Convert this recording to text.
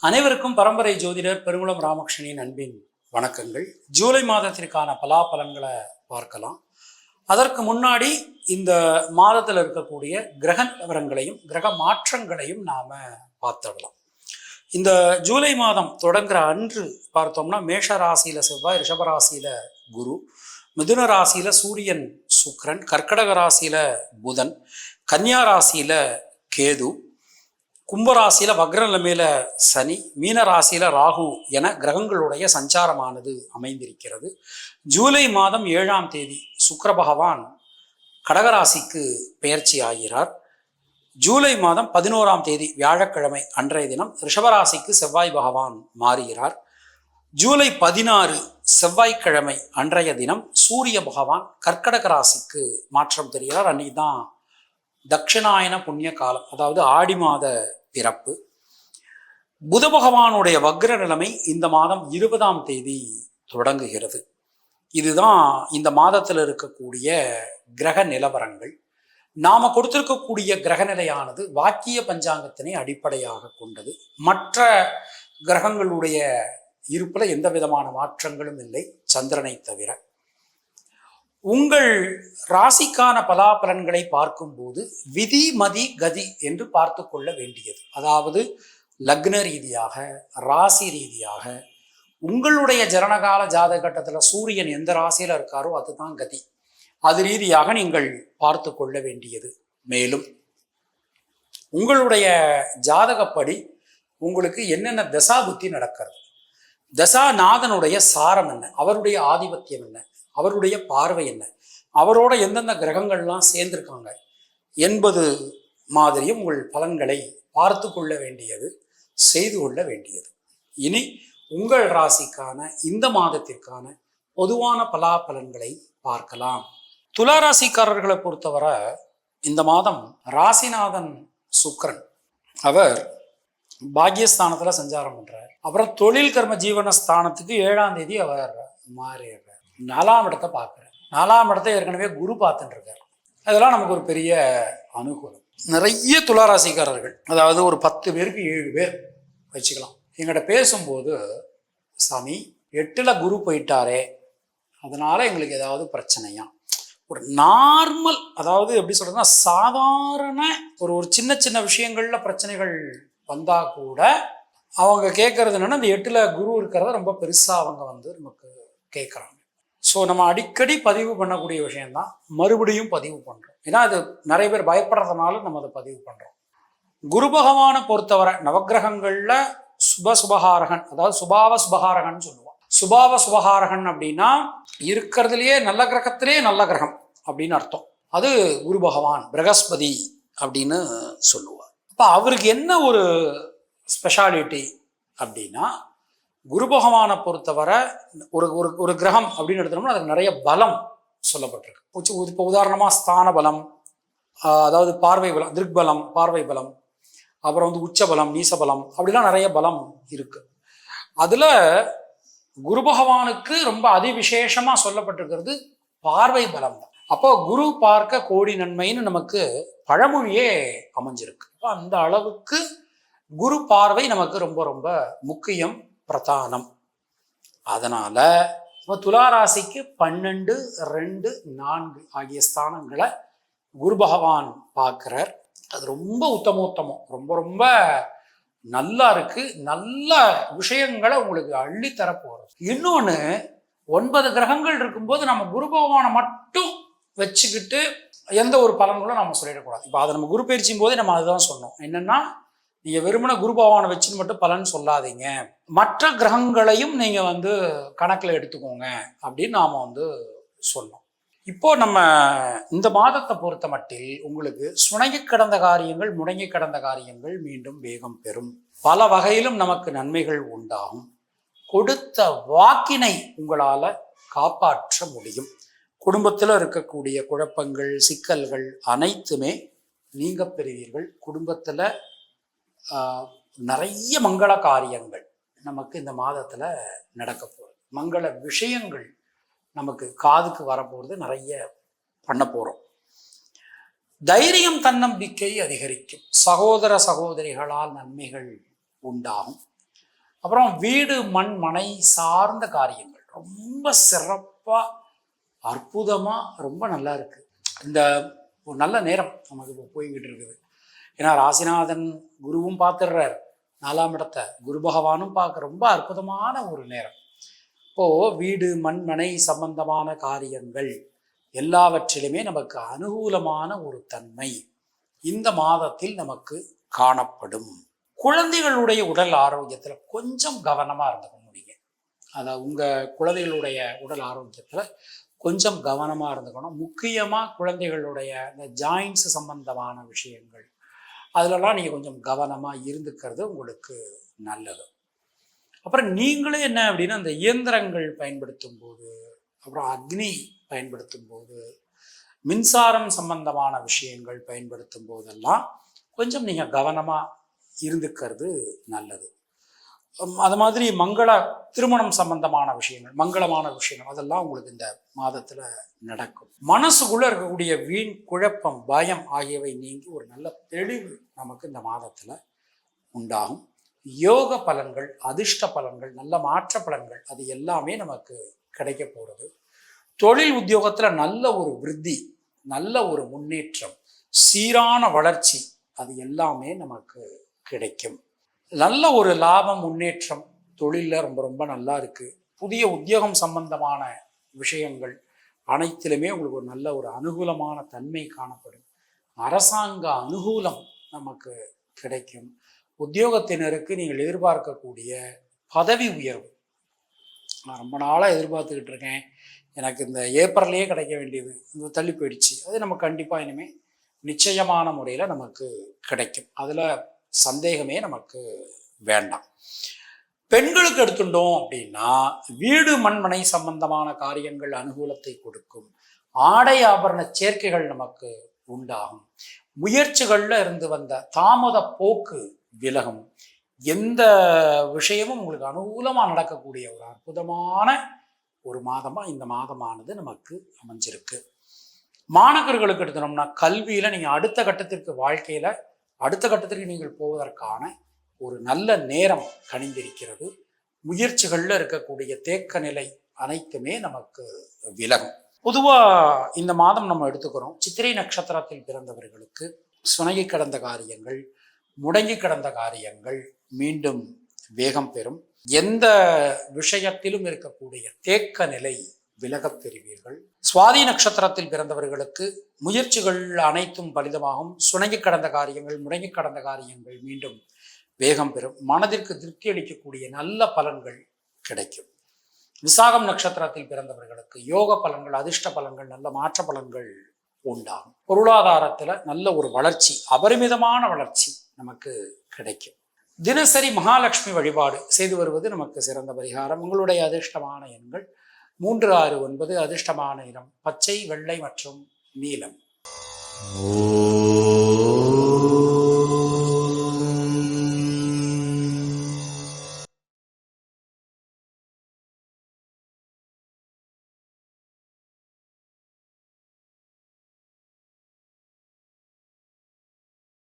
அனைவருக்கும் பரம்பரை ஜோதிடர் பெருங்குளம் ராமகிருஷ்ணனின் அன்பின் வணக்கங்கள். ஜூலை மாதத்திற்கான பலாபலன்களை பார்க்கலாம். அதற்கு முன்னாடி இந்த மாதத்தில் இருக்கக்கூடிய கிரக நிலவரங்களையும் கிரக மாற்றங்களையும் நாம பார்த்துடலாம். இந்த ஜூலை மாதம் தொடங்குற அன்று பார்த்தோம்னா மேஷ ராசியில செவ்வாய், ரிஷப ராசியில குரு, மிதுன ராசியில சூரியன் சுக்கிரன், கர்க்கடக ராசியில புதன், கன்னியா ராசியில கேது, கும்பராசியில வக்ர நிலைமையில சனி, மீன ராசியில ராகு என கிரகங்களுடைய சஞ்சாரமானது அமைந்திருக்கிறது. ஜூலை மாதம் 7ஆம் தேதி சுக்கிர பகவான் கடகராசிக்கு பெயர்ச்சி ஆகிறார். ஜூலை மாதம் 11ஆம் தேதி வியாழக்கிழமை அன்றைய தினம் ரிஷபராசிக்கு செவ்வாய் பகவான் மாறுகிறார். ஜூலை 16 செவ்வாய்க்கிழமை அன்றைய தினம் சூரிய பகவான் கர்க்கடக ராசிக்கு மாற்றம் தெரிகிறார். அன்னைக்கு தான் தட்சிணாயன புண்ணிய காலம், அதாவது ஆடி மாத பிறப்பு. புத பகவானுடைய வக்ர நிலைமை இந்த மாதம் 20ஆம் தேதி தொடங்குகிறது. இதுதான் இந்த மாதத்தில் இருக்கக்கூடிய கிரக நிலவரங்கள். நாம கொடுத்திருக்கக்கூடிய கிரக நிலையானது வாக்கிய பஞ்சாங்கத்தினை அடிப்படையாக கொண்டது. மற்ற கிரகங்களுடைய இருப்புல எந்த விதமான மாற்றங்களும் இல்லை, சந்திரனை தவிர. உங்கள் ராசிக்கான பலாபலன்களை பார்க்கும்போது விதி மதி கதி என்று பார்த்து கொள்ள வேண்டியது. அதாவது லக்ன ரீதியாக, ராசி ரீதியாக, உங்களுடைய ஜனனகால ஜாதக கட்டத்தில் சூரியன் எந்த ராசியில இருக்காரோ அதுதான் கதி. அது ரீதியாக நீங்கள் பார்த்து கொள்ள வேண்டியது. மேலும் உங்களுடைய ஜாதகப்படி உங்களுக்கு என்னென்ன தசா புத்தி நடக்கிறது, தசாநாதனுடைய சாரம் என்ன, அவருடைய ஆதிபத்தியம் என்ன, அவருடைய பார்வை என்ன, அவரோட எந்தெந்த கிரகங்கள்லாம் சேர்ந்திருக்காங்க என்பது மாதிரியும் உங்கள் பலன்களை பார்த்து கொள்ள வேண்டியது, செய்து கொள்ள வேண்டியது. இனி உங்கள் ராசிக்கான இந்த மாதத்திற்கான பொதுவான பலாபலன்களை பார்க்கலாம். துலா ராசிக்காரர்களை பொறுத்தவரை இந்த மாதம் ராசிநாதன் சுக்கிரன் அவர் பாக்யஸ்தானத்துல சஞ்சாரம் பண்றார். அப்புறம் தொழில் கர்ம ஜீவன ஸ்தானத்துக்கு 7ஆம் தேதி அவர் மாறிடுறார். 4ஆம் இடத்தை பார்க்குறார். 4ஆம் இடத்தை ஏற்கனவே குரு பார்த்துட்டு இருக்கார். அதெல்லாம் நமக்கு ஒரு பெரிய அனுகூலம். நிறைய துளாராசிக்காரர்கள், அதாவது ஒரு 10 பேருக்கு 7 பேர் வச்சுக்கலாம், எங்கிட்ட பேசும்போது சாமி 8ல் குரு போயிட்டாரே அதனால எங்களுக்கு ஏதாவது பிரச்சனையா, ஒரு நார்மல், அதாவது எப்படி சொல்றதுன்னா சாதாரண ஒரு சின்ன சின்ன விஷயங்கள்ல பிரச்சனைகள் வந்தா கூட அவங்க கேட்கறது என்னன்னா இந்த 8ல் குரு இருக்கிறத ரொம்ப பெருசா அவங்க நமக்கு கேட்குறாங்க. ஸோ நம்ம அடிக்கடி பதிவு பண்ணக்கூடிய விஷயம்தான், மறுபடியும் பதிவு பண்றோம். ஏன்னா அது நிறைய பேர் பயப்படுறதுனால நம்ம அதை பதிவு பண்றோம். குரு பகவானை பொறுத்தவரை நவகிரகங்கள்ல சுபகாரகன், அதாவது சுபாவ சுபகாரகன் சொல்லுவான். சுபாவ சுபகாரகன் அப்படின்னா இருக்கிறதுலயே நல்ல கிரகத்திலே நல்ல கிரகம் அப்படின்னு அர்த்தம். அது குரு பகவான் பிரகஸ்பதி அப்படின்னு சொல்லுவார். அப்ப அவருக்கு என்ன ஒரு ஸ்பெஷாலிட்டி அப்படின்னா, குரு பகவானை பொறுத்தவரை ஒரு ஒரு கிரகம் அப்படின்னு எடுத்தோம்னா அதுக்கு நிறைய பலம் சொல்லப்பட்டிருக்கு. இப்போ உதாரணமா ஸ்தான பலம், அதாவது பார்வை பலம், திருக்பலம், பார்வை பலம், அப்புறம் உச்சபலம், நீசபலம், அப்படிலாம் நிறைய பலம் இருக்கு. அதுல குரு பகவானுக்கு ரொம்ப அதிவிசேஷமா சொல்லப்பட்டிருக்கிறது பார்வை பலம் தான். அப்போ குரு பார்க்க கோடி நன்மைன்னு நமக்கு பழமொழியே அமைஞ்சிருக்கு. அப்போ அந்த அளவுக்கு குரு பார்வை நமக்கு ரொம்ப ரொம்ப முக்கியம், பிரதானம். அதனால இப்போ துளாராசிக்கு 12, 2, 4 ஆகிய ஸ்தானங்களை குரு பகவான் பார்க்கிறார். அது ரொம்ப உத்தமோத்தமம், ரொம்ப ரொம்ப நல்லா இருக்கு. நல்ல விஷயங்களை உங்களுக்கு அள்ளி தரப்போறது. இன்னொன்று, 9 கிரகங்கள் இருக்கும்போது நம்ம குரு பகவானை மட்டும் வச்சுக்கிட்டு எந்த ஒரு பலன்களும் நம்ம சொல்லிடக்கூடாது. இப்போ அதை நம்ம குரு பயிற்சியும் போதே நம்ம அதுதான் சொன்னோம். என்னன்னா, நீங்க வெறுமன குரு பகவானை வச்சுன்னு மட்டும் பலன் சொல்லாதீங்க, மற்ற கிரகங்களையும் நீங்க கணக்கில் எடுத்துக்கோங்க அப்படின்னு நாம சொன்னோம். இப்போ நம்ம இந்த மாதத்தை பொறுத்த மட்டில் உங்களுக்கு சுணங்கி கிடந்த காரியங்கள், முடங்கி கிடந்த காரியங்கள் மீண்டும் வேகம் பெறும். பல வகையிலும் நமக்கு நன்மைகள் உண்டாகும். கொடுத்த வாக்கினை உங்களால காப்பாற்ற முடியும். குடும்பத்தில் இருக்கக்கூடிய குழப்பங்கள், சிக்கல்கள் அனைத்துமே நீங்க பெறுவீர்கள். குடும்பத்துல நிறைய மங்கள காரியங்கள் நமக்கு இந்த மாதத்துல நடக்க போகுது. மங்கள விஷயங்கள் நமக்கு காதுக்கு வரப்போகிறது, நிறைய பண்ண போறோம். தைரியம் தன்னம்பிக்கை அதிகரிக்கும். சகோதர சகோதரிகளால் நன்மைகள் உண்டாகும். அப்புறம் வீடு மண் மனை சார்ந்த காரியங்கள் ரொம்ப சிறப்பா அற்புதமா ரொம்ப நல்லா இருக்கு. இந்த ஒரு நல்ல நேரம் நமக்கு இப்போ போய்கிட்டு இருக்குது. ஏன்னா ராசிநாதன் குருவும் பார்த்துடுறார், 4ஆம் இடத்தை குரு பகவானும் பார்க்க ரொம்ப அற்புதமான ஒரு நேரம். இப்போ வீடு மண் மனை சம்பந்தமான காரியங்கள் எல்லாவற்றிலுமே நமக்கு அனுகூலமான ஒரு தன்மை இந்த மாதத்தில் நமக்கு காணப்படும். குழந்தைகளுடைய உடல் ஆரோக்கியத்துல கொஞ்சம் கவனமா இருந்துக்கணும். நீங்க அதாவது உங்க குழந்தைகளுடைய உடல் ஆரோக்கியத்துல கொஞ்சம் கவனமா இருந்துக்கணும். முக்கியமா குழந்தைகளுடைய இந்த ஜாயின்ஸ் சம்பந்தமான விஷயங்கள் அதுலலாம் நீங்க கொஞ்சம் கவனமா இருந்துக்கிறது உங்களுக்கு நல்லது. அப்புறம் நீங்களே என்ன அப்படின்னா, அந்த இயந்திரங்கள் பயன்படுத்தும் போது, அப்புறம் அக்னி பயன்படுத்தும் போது, மின்சாரம் சம்பந்தமான விஷயங்கள் பயன்படுத்தும் போதெல்லாம் கொஞ்சம் நீங்க கவனமா இருந்துக்கிறது நல்லது. அது மாதிரி திருமணம் சம்பந்தமான விஷயங்கள், மங்களமான விஷயங்கள் அதெல்லாம் உங்களுக்கு இந்த மாதத்துல நடக்கும். மனசுக்குள்ள இருக்கக்கூடிய வீண் குழப்பம், பயம் ஆகியவை நீங்கி ஒரு நல்ல தெளிவு நமக்கு இந்த மாதத்துல உண்டாகும். யோக பலன்கள், அதிர்ஷ்ட பலன்கள், நல்ல மாற்ற பலன்கள் அது எல்லாமே நமக்கு கிடைக்க போறது. தொழில் உத்தியோகத்துல நல்ல ஒரு விருத்தி, நல்ல ஒரு முன்னேற்றம், சீரான வளர்ச்சி அது எல்லாமே நமக்கு கிடைக்கும். நல்ல ஒரு லாபம், முன்னேற்றம் தொழிலில் ரொம்ப ரொம்ப நல்லா இருக்கு. புதிய உத்தியோகம் சம்பந்தமான விஷயங்கள் அனைத்திலுமே உங்களுக்கு ஒரு நல்ல ஒரு அனுகூலமான தன்மை காணப்படும். அரசாங்க அனுகூலம் நமக்கு கிடைக்கும். உத்தியோகத்தினருக்கு நீங்கள் எதிர்பார்க்கக்கூடிய பதவி உயர்வு, நான் ரொம்ப நாளாக எதிர்பார்த்துக்கிட்டு இருக்கேன், எனக்கு இந்த ஏப்ரல்லையே கிடைக்க வேண்டியது இந்த தள்ளி போயிடுச்சு, அது நம்ம கண்டிப்பாக இனிமேல் நிச்சயமான முறையில் நமக்கு கிடைக்கும். அதில் சந்தேகமே நமக்கு வேண்டாம். பெண்களுக்கு எடுத்துட்டோம் அப்படின்னா வீடு மண்மனை சம்பந்தமான காரியங்கள் அனுகூலத்தை கொடுக்கும். ஆடை ஆபரண சேர்க்கைகள் நமக்கு உண்டாகும். முயற்சிகள்ல இருந்து வந்த தாமத போக்கு விலகும். எந்த விஷயமும் உங்களுக்கு அனுகூலமா நடக்கக்கூடிய ஒரு அற்புதமான ஒரு மாதமா இந்த மாதமானது நமக்கு அமைஞ்சிருக்கு. மாணவர்களுக்கு எடுத்தோம்னா கல்வியில நீங்க அடுத்த கட்டத்திற்கு, வாழ்க்கையில அடுத்த கட்டத்திற்கு நீங்கள் போவதற்கான ஒரு நல்ல நேரம் கணிந்திருக்கிறது. முயற்சிகள்ல இருக்கக்கூடிய தேக்க நிலை அனைத்துமே நமக்கு விலகும். பொதுவா இந்த மாதம் நம்ம எடுத்துக்கிறோம், சித்திரை நட்சத்திரத்தில் பிறந்தவர்களுக்கு சுணங்கி கடந்த காரியங்கள், முடங்கி கடந்த காரியங்கள் மீண்டும் வேகம் பெறும். எந்த விஷயத்திலும் இருக்கக்கூடிய தேக்க நிலை விலகப் பெறுவீர்கள். சுவாதி நட்சத்திரத்தில் பிறந்தவர்களுக்கு முயற்சிகள் அனைத்தும் பலிதமாகும். சுணங்கி கடந்த காரியங்கள், முடங்கி கடந்த காரியங்கள் மீண்டும் வேகம் பெறும். மனதிற்கு திருப்தி அளிக்கக்கூடிய நல்ல பலன்கள் கிடைக்கும். விசாகம் நட்சத்திரத்தில் பிறந்தவர்களுக்கு யோக பலன்கள், அதிர்ஷ்ட பலன்கள், நல்ல மாற்ற பலன்கள் உண்டாகும். பொருளாதாரத்துல நல்ல ஒரு வளர்ச்சி, அபரிமிதமான வளர்ச்சி நமக்கு கிடைக்கும். தினசரி மகாலட்சுமி வழிபாடு செய்து வருவது நமக்கு சிறந்த பரிகாரம். உங்களுடைய அதிர்ஷ்டமான எண்கள் 3, 6, 9. அதிர்ஷ்டமான நிறம் பச்சை, வெள்ளை மற்றும் நீலம்.